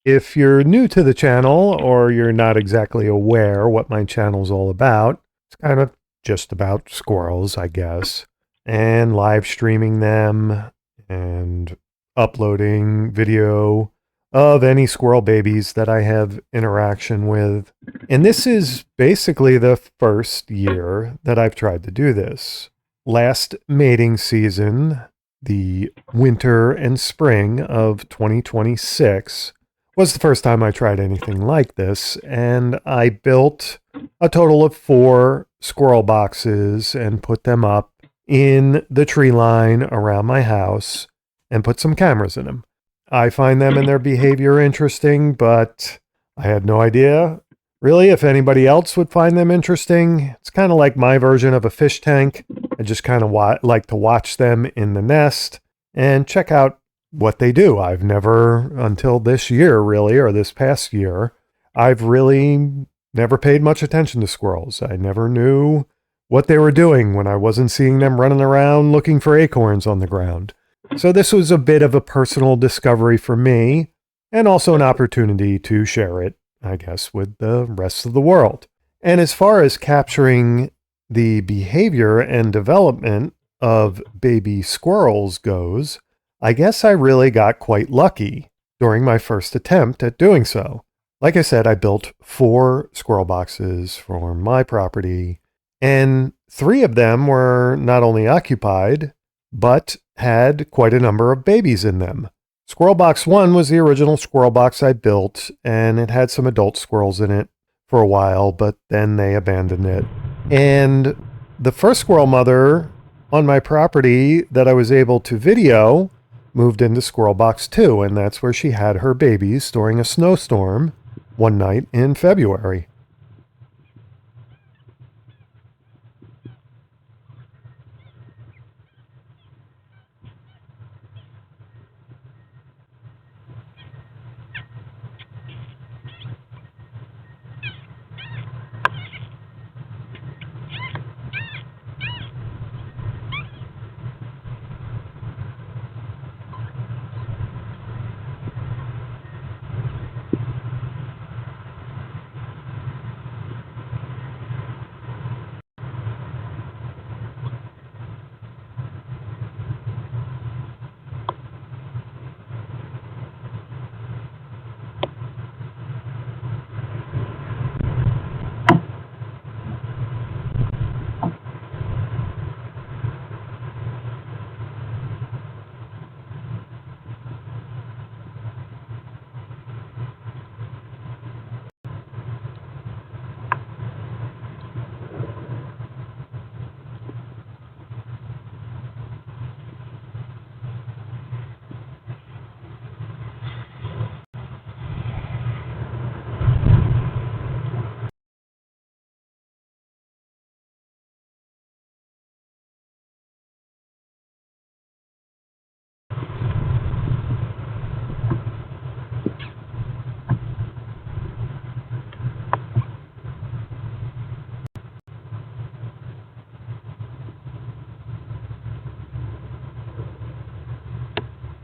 If you're new to the channel or you're not exactly aware what my channel's all about, it's kind of just about squirrels, I guess, and live streaming them and uploading video of any squirrel babies that I have interaction with. And this is basically the first year that I've tried to do this. Last mating season, the winter and spring of 2026, was the first time I tried anything like this, and I built a total of 4 squirrel boxes and put them up in the tree line around my house and put some cameras in them. I find them and their behavior interesting, but I had no idea really if anybody else would find them interesting. It's kind of like my version of a fish tank. I just kind of like to watch them in the nest and check out what they do. I've never, until this year really, or this past year, I've really never paid much attention to squirrels. I never knew what they were doing when I wasn't seeing them running around looking for acorns on the ground. So this was a bit of a personal discovery for me, and also an opportunity to share it, I guess, with the rest of the world. And as far as capturing the behavior and development of baby squirrels goes, I guess I really got quite lucky during my first attempt at doing so. Like I said, I built 4 squirrel boxes for my property, and 3 of them were not only occupied, but had quite a number of babies in them. Squirrel box 1 was the original squirrel box I built, and it had some adult squirrels in it for a while, but then they abandoned it. And the first squirrel mother on my property that I was able to video moved into squirrel box 2, and that's where she had her babies during a snowstorm one night in February.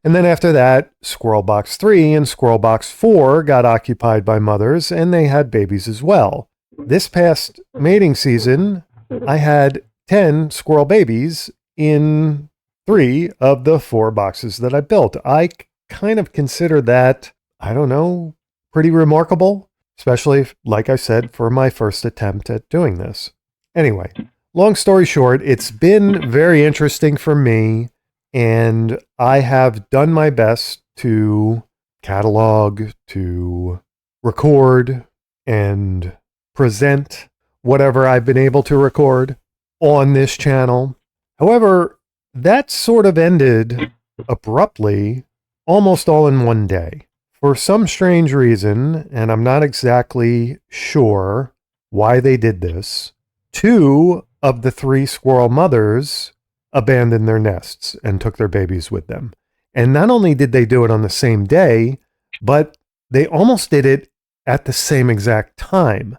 And then after that, squirrel box 3 and squirrel box 4 got occupied by mothers, and they had babies as well. This past mating season, I had 10 squirrel babies in 3 of the 4 boxes that I built. I kind of consider that, I don't know, pretty remarkable, especially, like I said, for my first attempt at doing this. Anyway, long story short, it's been very interesting for me, and I have done my best to catalog, to record, and present whatever I've been able to record on this channel. However, that sort of ended abruptly, almost all in one day. For some strange reason, and I'm not exactly sure why they did this, 2 of the 3 squirrel mothers abandoned their nests and took their babies with them. And not only did they do it on the same day, but they almost did it at the same exact time.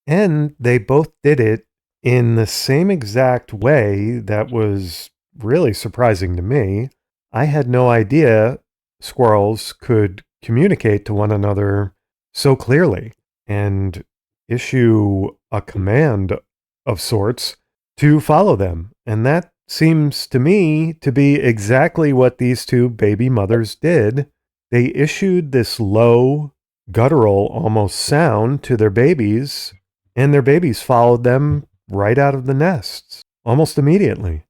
And they both did it in the same exact way that was really surprising to me. I had no idea squirrels could communicate to one another so clearly and issue a command of sorts to follow them. And that seems to me to be exactly what these two baby mothers did. They issued this low, guttural almost sound to their babies, and their babies followed them right out of the nests almost immediately.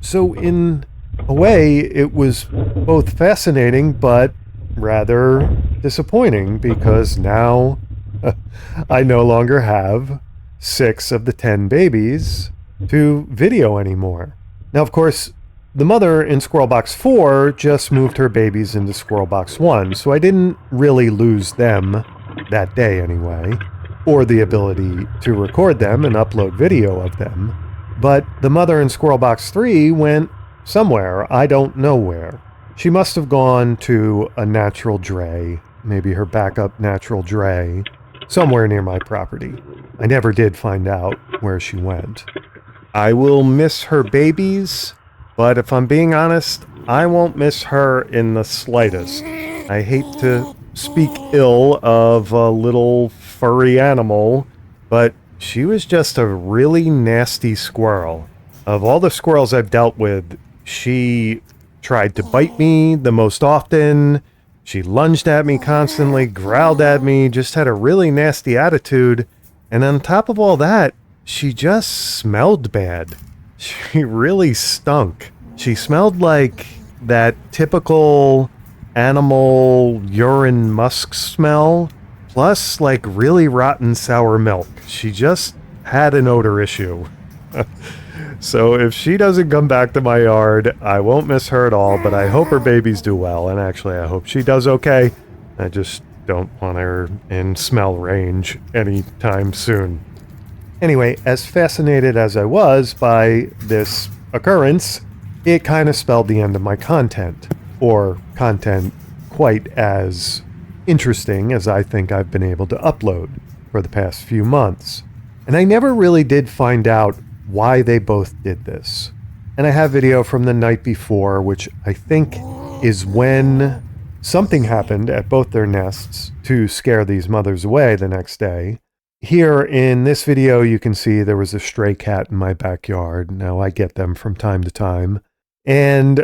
So in a way, it was both fascinating but rather disappointing, because now I no longer have 6 of the 10 babies to video anymore. Now, of course, the mother in Squirrel Box 4 just moved her babies into Squirrel Box 1, so I didn't really lose them that day anyway, or the ability to record them and upload video of them. But the mother in Squirrel Box 3 went somewhere, I don't know where. She must have gone to a natural dray, maybe her backup natural dray, somewhere near my property. I never did find out where she went. I will miss her babies, but if I'm being honest, I won't miss her in the slightest. I hate to speak ill of a little furry animal, but she was just a really nasty squirrel. Of all the squirrels I've dealt with, she tried to bite me the most often. She lunged at me constantly, growled at me, just had a really nasty attitude. And on top of all that, she just smelled bad. She really stunk. She smelled like that typical animal urine musk smell, plus like really rotten sour milk. She just had an odor issue. So if she doesn't come back to my yard, I won't miss her at all, but I hope her babies do well. And actually, I hope she does okay. I just don't want her in smell range anytime soon. Anyway, as fascinated as I was by this occurrence, it kind of spelled the end of my content, or content quite as interesting as I think I've been able to upload for the past few months. And I never really did find out why they both did this. And I have video from the night before, which I think is when something happened at both their nests to scare these mothers away the next day. Here in this video, you can see there was a stray cat in my backyard. Now, I get them from time to time. And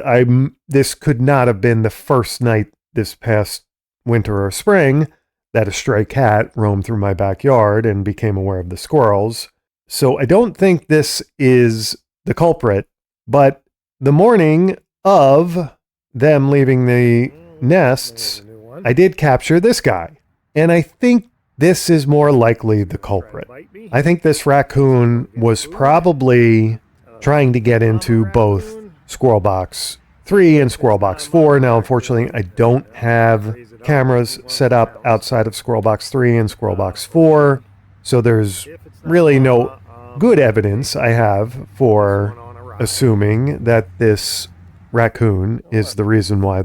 this could not have been the first night this past winter or spring that a stray cat roamed through my backyard and became aware of the squirrels. So I don't think this is the culprit, but the morning of them leaving the nests, I did capture this guy. And I think this is more likely the culprit. I think this raccoon was probably trying to get into both Squirrel Box 3 and Squirrel Box 4. Now, unfortunately, I don't have cameras set up outside of Squirrel Box 3 and Squirrel Box 4. So there's really no good evidence I have for assuming that this raccoon is the reason why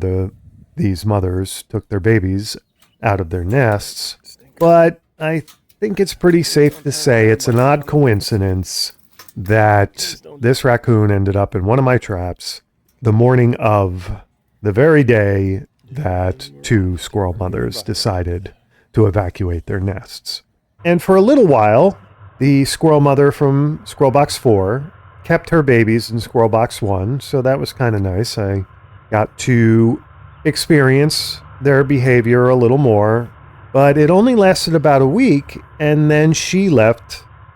these mothers took their babies out of their nests. But I think it's pretty safe to say it's an odd coincidence that this raccoon ended up in one of my traps the morning of the very day that two squirrel mothers decided to evacuate their nests. And for a little while, the squirrel mother from Squirrel Box 4 kept her babies in Squirrel Box 1, so that was kind of nice. I got to experience their behavior a little more, but it only lasted about a week, and then she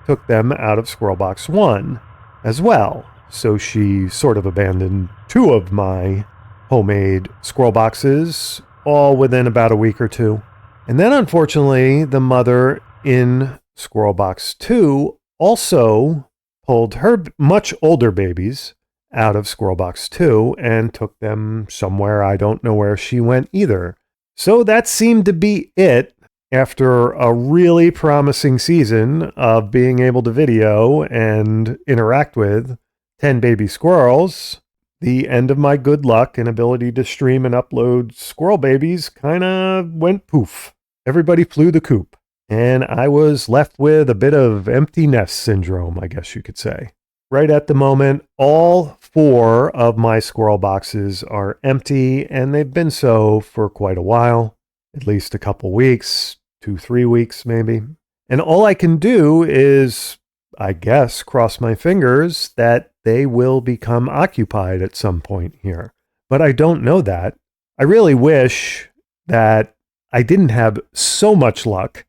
took them out of Squirrel Box 1 as well. So she sort of abandoned two of my homemade squirrel boxes, all within about a week or two. And then, unfortunately, the mother in Squirrel Box 2 also pulled her much older babies out of Squirrel Box 2 and took them somewhere. I don't know where she went either. So that seemed to be it after a really promising season of being able to video and interact with 10 baby squirrels. The end of my good luck and ability to stream and upload squirrel babies kind of went poof. Everybody flew the coop. And I was left with a bit of empty nest syndrome, I guess you could say. Right at the moment, all 4 of my squirrel boxes are empty, and they've been so for quite a while, at least a couple weeks, 2-3 weeks maybe. And all I can do is, I guess, cross my fingers that they will become occupied at some point here. But I don't know that. I really wish that I didn't have so much luck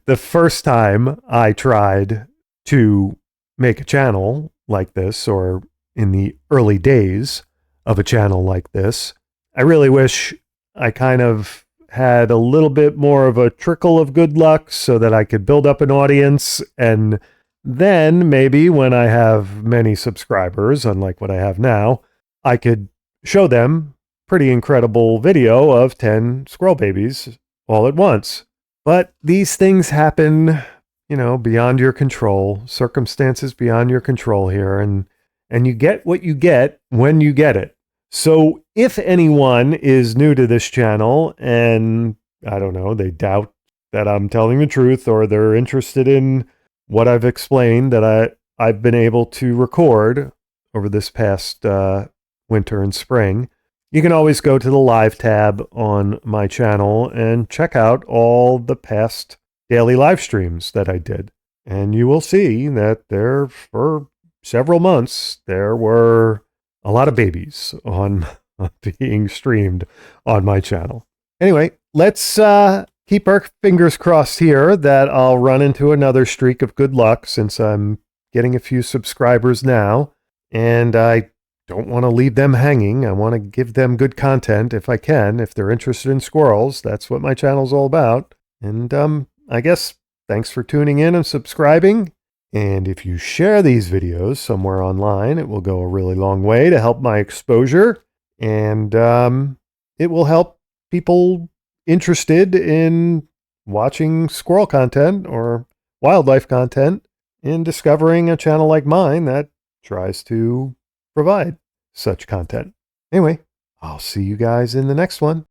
the first time I tried to make a channel like this, or in the early days of a channel like this. I really wish I kind of had a little bit more of a trickle of good luck so that I could build up an audience, and then maybe when I have many subscribers, unlike what I have now, I could show them pretty incredible video of 10 squirrel babies all at once. But these things happen, beyond your control, circumstances beyond your control here, and you get what you get when you get it. So if anyone is new to this channel and, I don't know, they doubt that I'm telling the truth, or they're interested in what I've explained that I've been able to record over this past winter and spring, you can always go to the live tab on my channel and check out all the past daily live streams that I did. And you will see that for several months, there were a lot of babies being streamed on my channel. Anyway, let's keep our fingers crossed here that I'll run into another streak of good luck, since I'm getting a few subscribers now, and I don't want to leave them hanging. I want to give them good content if I can. If they're interested in squirrels, that's what my channel's all about. And I guess thanks for tuning in and subscribing. And if you share these videos somewhere online, it will go a really long way to help my exposure. And it will help people interested in watching squirrel content or wildlife content in discovering a channel like mine that tries to provide such content. Anyway, I'll see you guys in the next one.